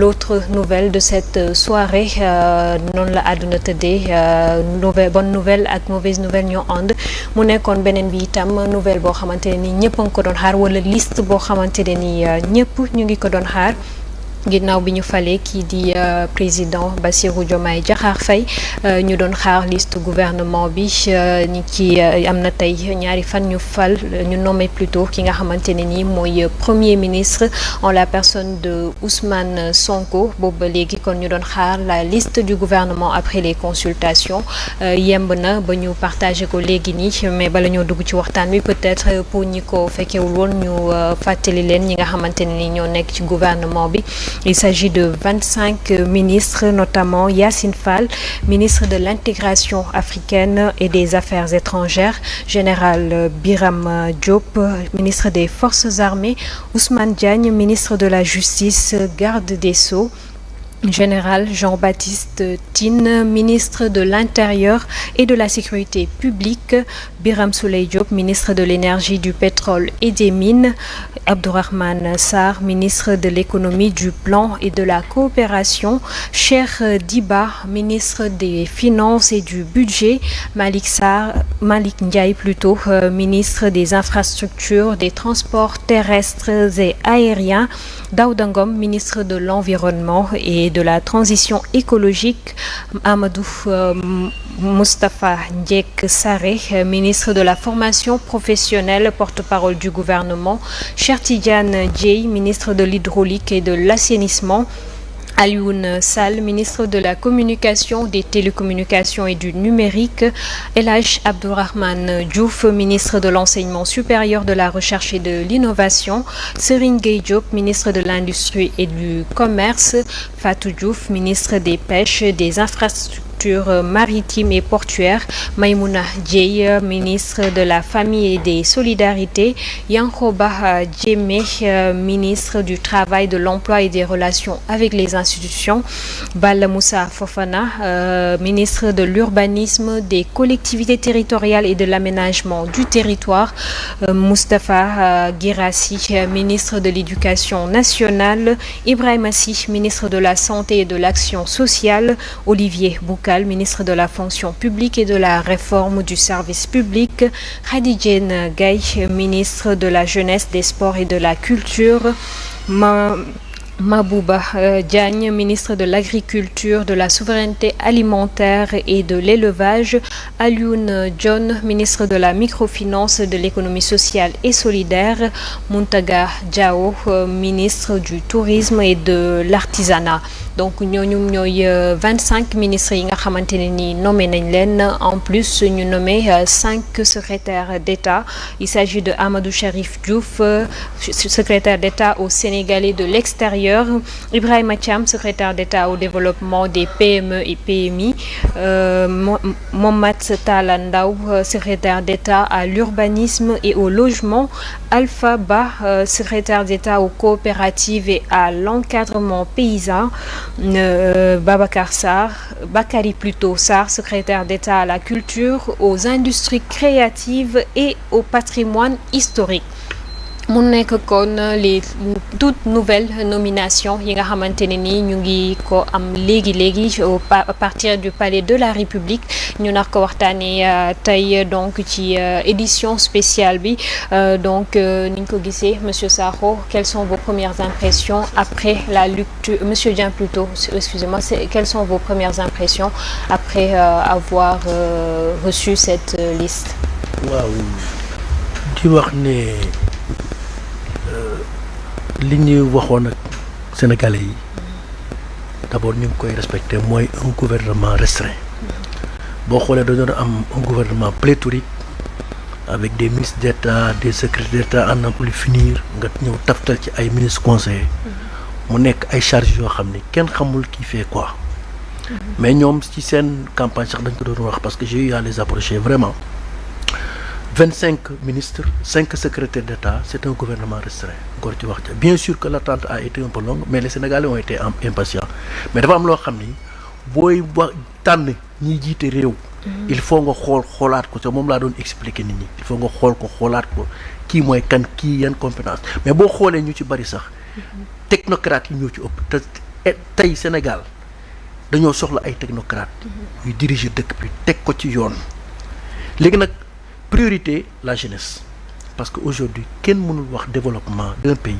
l'autre nouvelle de cette soirée noonu la àdduna tëddee bonne nouvelle ak mauvaise nouvelle ñoo ànd mu nekkoon beneen bi itam nouvelle boo xamante ne ni ñëpp a ngi ko doon xaar wala liste boo xamante ne ni ñëpp ñu ngi ko doon xaar. ginnaaw bi ñu falee kii di président Bassirou Diomaye Diakhar Faye ñu doon xaar liste gouvernement bi ñi ci am na tey ñaari fan ñu nommé plutôt ki nga xamante ne nii mooy premier ministre en la personne de Ousmane Sonko boobu ba léegi kon ñu doon xaar la liste du gouvernement après les consultations yemb na ba ñu partagé ko léegi nii mais bala ñoo dugg ci waxtaan bi peut-être pour ñi ko fekkewul woon ñu fàttali leen ñi nga xamante ne nii ñoo nekk ci gouvernement bi. Il s'agit de 25 ministres, notamment Yassine Fall, ministre de l'intégration africaine et des affaires étrangères, général Biram Diop, ministre des forces armées, Ousmane Diagne, ministre de la justice, garde des sceaux, général Jean-Baptiste Tine, ministre de l'Intérieur et de la Sécurité publique, Birame Souleye Diop, ministre de l'Énergie, du Pétrole et des Mines, Abdourahmane Sarr, ministre de l'Économie, du Plan et de la Coopération, Cheikh Diba, ministre des Finances et du Budget, Malick Ndiaye plutôt, ministre des Infrastructures, des Transports terrestres et aériens, Daouda Ngom, ministre de l'Environnement et de la transition écologique, Amadou Moustapha Ndiek Sarré, ministre de la formation professionnelle, porte-parole du gouvernement, Cheikh Tidiane Dièye, ministre de l'hydraulique et de l'assainissement, Alioune Sall, ministre de la Communication, des Télécommunications et du Numérique, El Hadj Abdourahmane Diouf, ministre de l'Enseignement supérieur, de la Recherche et de l'Innovation, Serigne Gueye Diop, ministre de l'Industrie et du Commerce, Fatou Diouf, ministre des Pêches, des Infrastructures maritimes et portuaires, Maïmouna Dièye, ministre de la Famille et des Solidarités, Yankhoba Diémé, ministre du Travail, de l'Emploi et des Relations avec les institutions, Balla Moussa Fofana, ministre de l'Urbanisme, des Collectivités territoriales et de l'Aménagement du territoire, Moustapha Guirassy, ministre de l'Éducation nationale, Ibrahima Sy, ministre de la Santé et de l'Action sociale, Olivier Boucal, ministre de la Fonction publique et de la Réforme du service public, Khady Diène Gaye, ministre de la Jeunesse, des Sports et de la Culture, Mabouba Diagne, ministre de l'Agriculture, de la Souveraineté alimentaire et de l'Élevage, Alioune Dione, ministre de la Microfinance, de l'Économie sociale et solidaire, Mountaga Diaw, ministre du Tourisme et de l'Artisanat. Donc ñooñu ñooy 25 ministres yi nga xamante ne ni nommé nañ leen. En plus ñu nommé 5 secrétaires d'État. Il s'agit de Amadou Cherif Diouf, secrétaire d'État aux Sénégalais de l'extérieur, Ibrahima Thiam, secrétaire d'État au développement des PME et PMI, Mohamed Talla Ndaw, secrétaire d'État à l'urbanisme et au logement, Alpha Ba, secrétaire d'État aux coopératives et à l'encadrement paysan, Bakary Sarr, secrétaire d'État à la culture, aux industries créatives et au patrimoine historique. mu nekk kon les toutes nouvelles nominations yi nga xamante ne ni ñu ngi ko am léegi à partir du palais de la République ñu nar ko waxtaanee tey donc ci édition spéciale bi donc ni ñu ko gisee monsieur Sakho, quelles sont vos premières impressions après la lecture, monsieur Dieng plutôt, excusez-moi, quelles sont vos premières impressions après avoir reçu cette liste? waaw di wax ne li ñuy waxoon ak sénégalais yi d'abord ñu ngi koy respecter mooy un gouvernement restreint boo xoolee dañoo am un gouvernement pléthorique avec des ministres d'État, des secrétaires d'État à n'en plus finir nga ñëw taftal ci ay ministres conseillers mu nekk ay charges yoo xam ne kenn xamul qui fait quoi mais ñoom ci seen campagne sax dañ ko doon wax parce que j'ai eu à les approcher vraiment 25 ministres, 5 secrétaires d'État, c'est un gouvernement restreint. Bien sûr que l'attente a été un peu longue, mais les Sénégalais ont été impatients. Mais dafa am loo xam ni booy wax tànn ñi jiite réew. il faut nga xoolaat ko te moom laa doon expliquer nit ñi. il faut nga xool ko xoolaat ko kii mooy kan kii yan compétence mais boo xoolee ñu ci bari sax technocrates yi ñoo ci ëpp te et tey Sénégal dañoo soxla ay technocrates yu diriger dëkk bi teg ko ci yoon léegi nag priorité la jeunesse parce que aujourd'hui kenn mënul wax développement d'un pays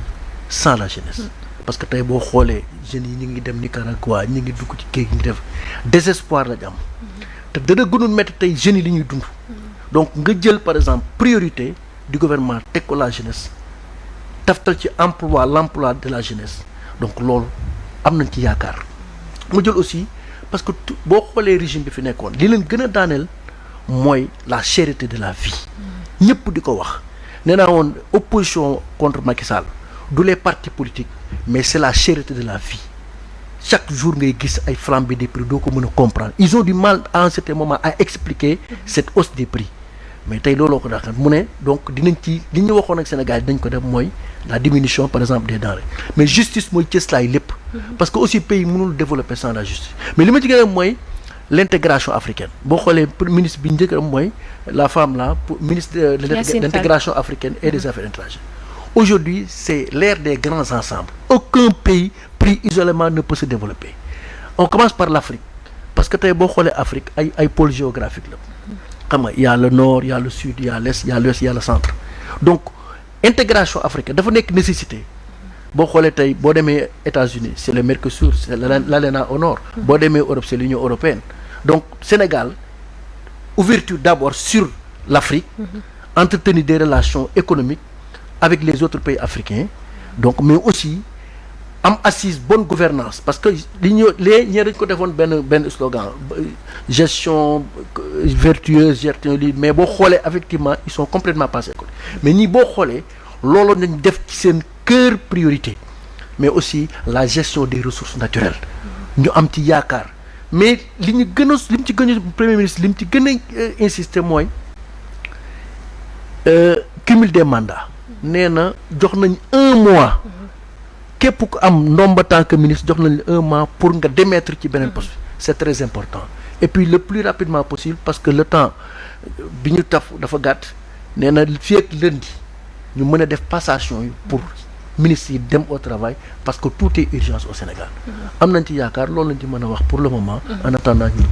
sans la jeunesse parce que tey boo xoolee jeunes yi ñu ngi dem Nicaragua ñu ngi dugg ci géej gi ngi def désespoir lañ am te dana gënoon métti tey jeunes yi li ñuy dund donc nga jël par exemple priorité du gouvernement teg ko la jeunesse taftal ci l'emploi de la jeunesse donc loolu am nañ ci yaakaar mu jël aussi parce que boo xoolee régime bi fi nekkoon li leen gën a daaneel mooy la cherté de la vie ñëpp di ko wax nee naa woon opposition contre Macky Sall du les partis politiques mais c'est la cherté de la vie chaque jour ngay gis ay flambée des prix doo ko mën a comprendre ils ont du mal à un certain moment à expliquer cette hausse des prix mais tey looloo ko daxal mu ne donc dinañ ci li ñu waxoon ak Sénégal dinañ ko def mooy la diminution par exemple des denrées mais justice mooy cëslaay lépp parce que aussi pays mënul développer sans la justice mais li ma ci gën a mooy l'intégration africaine boo xoolee ministre bi njëkk am mooy la femme là ministre de l'intégration africaine et des affaires étrangères aujourd'hui c'est l'ère des grands ensembles aucun pays pris isolément ne peut se développer on commence par l'Afrique parce que tey boo xoolee Afrique ay pôle géographique la xam nga il y a le nord il y a le sud il y a l'est il y a l'ouest il y a le centre donc intégration africaine dafa nekk nécessité boo xoolee tey boo demee États-Unis c'est le Mercosur c'est l'ALENA au nord boo demee Europe c'est l'Union européenne donc Sénégal ouverture d'abord sur l'Afrique entretenir des relations économiques avec les autres pays africains donc mais aussi am assise bonne gouvernance parce que li ñu ñee dañ ko defoon benn slogan gestion vertueuse gestion lii mais boo xoolee effectivement ils sont complètement passés à côté mais ñii boo xoolee loolu nañ def ci seen cœur priorité mais aussi la gestion des ressources naturelles ñu am ci yaakaar mais li ñu gën a li mu ci gën a premier ministre li mu ci gën a insister mooy cumul des mandats nee na jox nañ 1 mois képp ku am ndomba tant que ministre jox nañ 1 mois pour nga démettre ci beneen poste c'est très important et puis le plus rapidement possible parce que le temps bi ñu taf dafa gàtt nee na fii ak lundi ñu mën a def passation yi pour ministres yi dem au travail parce que tout est urgence au Sénégal am nañ ci yaakaar loolu lañ ci mën a wax pour le moment en attendant ñu